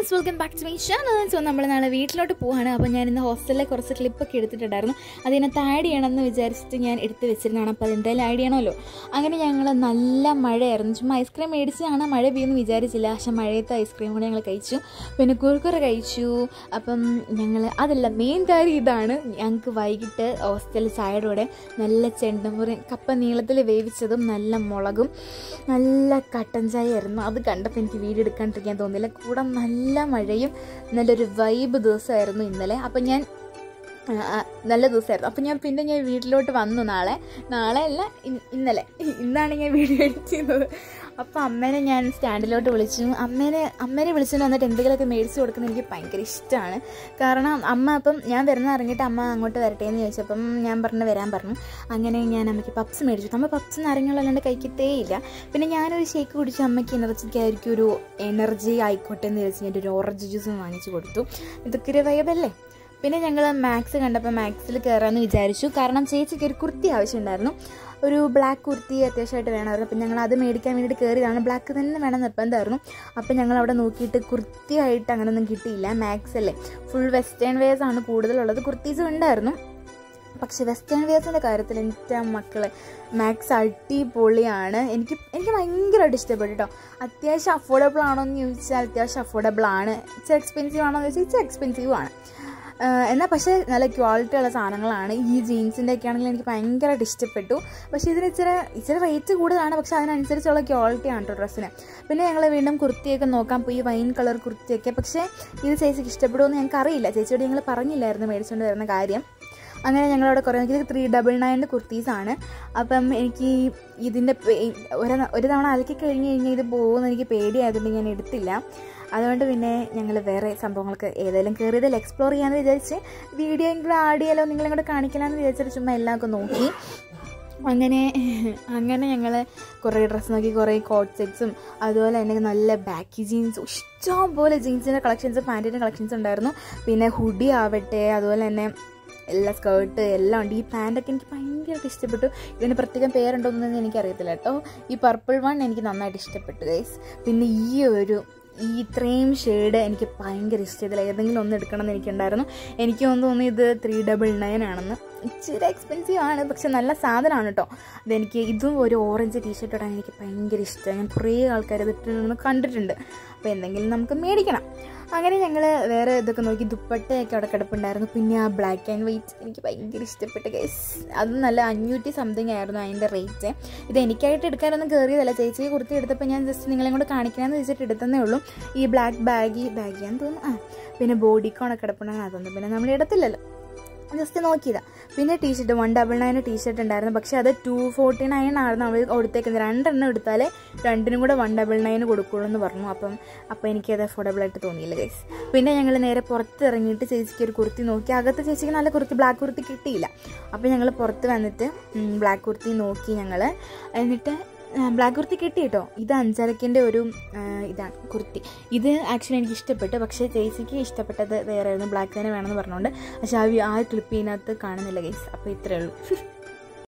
Guys, welcome back to my channel. So നമ്മൾ നാളെ വീട്ടിലോട്ട് പോവാണ്. അപ്പോൾ ഞാൻ ഇന്ന് ഹോസ്റ്റലിലെ കുറച്ച് ക്ലിപ്പൊക്കെ എടുത്തിട്ടുണ്ടായിരുന്നു. അതിനകത്ത് ആഡ് ചെയ്യണമെന്ന് വിചാരിച്ചിട്ട് ഞാൻ എടുത്ത് വെച്ചിരുന്നതാണ്. അപ്പോൾ അതെന്തായാലും ആഡ് ചെയ്യണമല്ലോ. അങ്ങനെ ഞങ്ങൾ നല്ല മഴയായിരുന്നു. ചുമ്മാ ഐസ്ക്രീം മേടിച്ചാണ്, മഴ പെയ്യുമെന്ന് വിചാരിച്ചില്ല. പക്ഷേ മഴയത്തെ ഐസ്ക്രീം കൂടെ ഞങ്ങൾ കഴിച്ചു. പിന്നെ കുറുക്കുറ കഴിച്ചു. അപ്പം ഞങ്ങൾ അതല്ല, മെയിൻ കാര്യം ഇതാണ്. ഞങ്ങൾക്ക് വൈകിട്ട് ഹോസ്റ്റലിൽ ചായയുടെ കൂടെ നല്ല ചെണ്ടമുറി കപ്പ നീളത്തിൽ വേവിച്ചതും നല്ല മുളകും നല്ല കട്ടൻ ചായ ആയിരുന്നു. അത് കണ്ടപ്പോൾ എനിക്ക് വീഡിയോ എടുക്കാണ്ടിരിക്കാൻ തോന്നിയില്ല. കൂടെ നല്ല മഴയും നല്ലൊരു വൈബ് ദിവസമായിരുന്നു ഇന്നലെ. അപ്പം ഞാൻ നല്ല ദിവസമായിരുന്നു. അപ്പം ഞാൻ വീട്ടിലോട്ട് വന്നു. നാളെ അല്ല, ഇന്നാണ് ഞാൻ വീഡിയോ എഡിറ്റ് ചെയ്യുന്നത്. അപ്പോൾ അമ്മേനെ ഞാൻ സ്റ്റാൻഡിലോട്ട് വിളിച്ചു. അമ്മേനെ വിളിച്ചുകൊണ്ട് വന്നിട്ട് എന്തെങ്കിലുമൊക്കെ മേടിച്ച് കൊടുക്കുന്നത് എനിക്ക് ഭയങ്കര ഇഷ്ടമാണ്. കാരണം അപ്പം ഞാൻ വരുന്ന ഇറങ്ങിയിട്ട് അമ്മ അങ്ങോട്ട് വരട്ടെ എന്ന് ചോദിച്ചപ്പം ഞാൻ വരാൻ പറഞ്ഞു. അങ്ങനെ ഞാൻ അമ്മയ്ക്ക് പപ്സ് മേടിച്ചു. അമ്മ പപ്സ് നാരങ്ങളല്ലാണ്ട് കഴിക്കത്തേ ഇല്ല. പിന്നെ ഞാനൊരു ഷേക്ക് കുടിച്ചു. അമ്മയ്ക്ക് എനർജിക്കായിരിക്കും ഒരു എനർജി ആയിക്കോട്ടെ എന്ന് ചോദിച്ചു ഞാൻ ഒരു ഓറഞ്ച് ജ്യൂസ് വാങ്ങിച്ചു കൊടുത്തു. ഇതൊക്കെ ഒരു വൈബല്ലേ. പിന്നെ ഞങ്ങൾ മാക്സ് കണ്ടപ്പോൾ മാക്സിൽ കയറാമെന്ന് വിചാരിച്ചു. കാരണം ചേച്ചിക്ക് ഒരു കുർത്തി ആവശ്യമുണ്ടായിരുന്നു. ഒരു ബ്ലാക്ക് കുർത്തി അത്യാവശ്യമായിട്ട് വേണമായിരുന്നു. അപ്പം ഞങ്ങൾ അത് മേടിക്കാൻ വേണ്ടിയിട്ട് കയറിയതാണ്. ബ്ലാക്ക് തന്നെ വേണം നിർബന്ധമായിരുന്നു. അപ്പം ഞങ്ങൾ അവിടെ നോക്കിയിട്ട് കുർത്തിയായിട്ട് അങ്ങനെയൊന്നും കിട്ടിയില്ല. മാക്സ് അല്ലേ, ഫുൾ വെസ്റ്റേൺ വെയേഴ്സ് ആണ് കൂടുതലുള്ളത്. കുർത്തീസും ഉണ്ടായിരുന്നു. പക്ഷേ വെസ്റ്റേൺ വെയേഴ്സിൻ്റെ കാര്യത്തിൽ എൻ്റെ മക്കളെ മാക്സ് അടിപൊളിയാണ്. എനിക്ക് ഭയങ്കരമായിട്ട് ഇഷ്ടപ്പെട്ടു കേട്ടോ. അത്യാവശ്യം അഫോർഡബിൾ ആണോ എന്ന് ചോദിച്ചാൽ അത്യാവശ്യം അഫോർഡബിൾ ആണ്. ഇച്ചിരി എക്സ്പെൻസീവ് ആണോ എന്ന് ചോദിച്ചാൽ ഇച്ചിരി എക്സ്പെൻസീവ് ആണ്. എന്നാൽ പക്ഷേ നല്ല ക്വാളിറ്റി ഉള്ള സാധനങ്ങളാണ്. ഈ ജീൻസിൻ്റെ ഒക്കെ ആണെങ്കിൽ എനിക്ക് ഭയങ്കരമായിട്ട് ഇഷ്ടപ്പെട്ടു. പക്ഷേ ഇതിന് ഇച്ചിരി റേറ്റ് കൂടുതലാണ്. പക്ഷേ അതിനനുസരിച്ചുള്ള ക്വാളിറ്റിയാണ് കേട്ടോ ഡ്രസ്സിന്. പിന്നെ ഞങ്ങൾ വീണ്ടും കുർത്തിയൊക്കെ നോക്കാൻ പോയി, വൈൻ കളർ കുർത്തിയൊക്കെ. പക്ഷേ ഇത് ചേച്ചിക്ക് ഇഷ്ടപ്പെടുമെന്ന് ഞങ്ങൾക്ക് അറിയില്ല. ചേച്ചിയോട് ഞങ്ങൾ പറഞ്ഞില്ലായിരുന്നു മേടിച്ചുകൊണ്ട് വരുന്ന കാര്യം. അങ്ങനെ ഞങ്ങളവിടെ കുറേ നോക്കി. 399 കുർത്തീസാണ്. അപ്പം എനിക്ക് ഇതിൻ്റെ ഒരു തവണ അലക്കി കഴിഞ്ഞാൽ ഇത് പോകുമെന്ന് എനിക്ക് പേടിയായതുകൊണ്ട് ഞാൻ എടുത്തില്ല. അതുകൊണ്ട് പിന്നെ ഞങ്ങൾ വേറെ സംഭവങ്ങൾക്ക് ഏതായാലും കയറിയതിൽ എക്സ്പ്ലോർ ചെയ്യാമെന്ന് വിചാരിച്ച് വീഡിയോ എങ്കിലും ആഡ് ചെയ്യാലോ, നിങ്ങളെ കൂടെ കാണിക്കലാമെന്ന് വിചാരിച്ചിട്ട് ചുമ്മാ എല്ലാമൊക്കെ നോക്കി. അങ്ങനെ ഞങ്ങൾ കുറേ ഡ്രസ്സ് നോക്കി. കുറേ കോട്ട് സെറ്റ്സും അതുപോലെ തന്നെ നല്ല ബാക്കി ജീൻസും ഇഷ്ടംപോലെ ജീൻസിൻ്റെ കളക്ഷൻസ്, പാൻറ്റിൻ്റെ കളക്ഷൻസ് ഉണ്ടായിരുന്നു. പിന്നെ ഹുഡി ആവട്ടെ, അതുപോലെ തന്നെ എല്ലാ സ്കേർട്ട് എല്ലാം ഉണ്ട്. ഈ പാൻറ്റൊക്കെ എനിക്ക് ഭയങ്കരമായിട്ട് ഇഷ്ടപ്പെട്ടു. ഇതിന് പ്രത്യേകം പേരുണ്ടോയെന്നൊന്നും എനിക്കറിയത്തില്ല കേട്ടോ. ഈ പർപ്പിൾ വൺ എനിക്ക് നന്നായിട്ട് ഇഷ്ടപ്പെട്ടു ഗൈസ്. പിന്നെ ഈ ഇത്രയും ഷെയ്ഡ് എനിക്ക് ഭയങ്കര ഇഷ്ടത്തില്ല. ഏതെങ്കിലും ഒന്ന് എടുക്കണം എന്ന് എനിക്കുണ്ടായിരുന്നു. എനിക്ക് തോന്നുന്നു ഇത് 399 ആണെന്ന്. ഇച്ചിരി എക്സ്പെൻസീവ് ആണ്, പക്ഷെ നല്ല സാധനമാണ് കേട്ടോ. ഇതും ഒരു ഓറഞ്ച് ടീഷർട്ട് ഇടാൻ എനിക്ക് ഭയങ്കര ഇഷ്ടമാണ്. ഞാൻ കുറേ ആൾക്കാർ ഇതിട്ടൊന്ന് കണ്ടിട്ടുണ്ട്. അപ്പോൾ എന്തെങ്കിലും നമുക്ക് മേടിക്കണം. അങ്ങനെ ഞങ്ങൾ വേറെ ഇതൊക്കെ നോക്കി. ദുപ്പട്ടയൊക്കെ അവിടെ കിടപ്പുണ്ടായിരുന്നു. പിന്നെ ആ ബ്ലാക്ക് ആൻഡ് വൈറ്റ് എനിക്ക് ഭയങ്കര ഇഷ്ടപ്പെട്ടു ഗൈസ്. അത് നല്ല 500 സംതിങ് ആയിരുന്നു അതിൻ്റെ റേറ്റ്. ഇത് എനിക്കായിട്ട് എടുക്കാനൊന്നും കയറിയതല്ല. ചേച്ചിക്ക് കുർത്തി എടുത്തപ്പോൾ ഞാൻ ജസ്റ്റ് നിങ്ങളെയും കൂടെ കാണിക്കണമെന്ന് വെച്ചിട്ട് എടുത്തതേ ഉള്ളൂ. ഈ ബ്ലാക്ക് ബാഗിയാന്ന് തോന്നുന്നു. പിന്നെ ബോഡിക്കോണൊക്കെ കിടപ്പുണ്ടെന്ന് അതൊന്നും പിന്നെ നമ്മൾ എടുത്തില്ലല്ലോ, ജസ്റ്റ് നോക്കിയതാണ്. പിന്നെ ടീഷർട്ട് 199 ടീഷർട്ട് ഉണ്ടായിരുന്നു. പക്ഷേ അത് 249 ആയിരുന്നു അവർ കൊടുത്തേക്കുന്നത്. 2 എണ്ണം എടുത്താലേ 2നും കൂടെ 199 കൊടുക്കുള്ളൂ എന്ന് പറഞ്ഞു. അപ്പോൾ എനിക്കത് അഫോർഡബിളായിട്ട് തോന്നിയില്ല ഗൈസ്. പിന്നെ ഞങ്ങൾ നേരെ പുറത്ത് ഇറങ്ങിയിട്ട് ചേച്ചിക്ക് ഒരു കുർത്തി നോക്കി. അകത്ത് ചേച്ചിക്ക് നല്ല കുർത്തി, ബ്ലാക്ക് കുർത്തി കിട്ടിയില്ല. അപ്പോൾ ഞങ്ങൾ പുറത്ത് വന്നിട്ട് ബ്ലാക്ക് കുർത്തി നോക്കി ഞങ്ങൾ. എന്നിട്ട് ബ്ലാക്ക് കുർത്തി കിട്ടി കേട്ടോ. ഇത് 5.5 ഒരു ഇതാണ് കുർത്തി. ഇത് ആക്ച്വലി എനിക്ക് ഇഷ്ടപ്പെട്ടു. പക്ഷേ ചേച്ചിക്ക് ഇഷ്ടപ്പെട്ടത് വേറെ ആയിരുന്നു. ബ്ലാക്ക് തന്നെ വേണമെന്ന് പറഞ്ഞുകൊണ്ട്. പക്ഷേ ആ ക്ലിപ്പിനകത്ത് കാണുന്നില്ല ഗൈസ്. അപ്പോൾ ഇത്രയേ ഉള്ളൂ.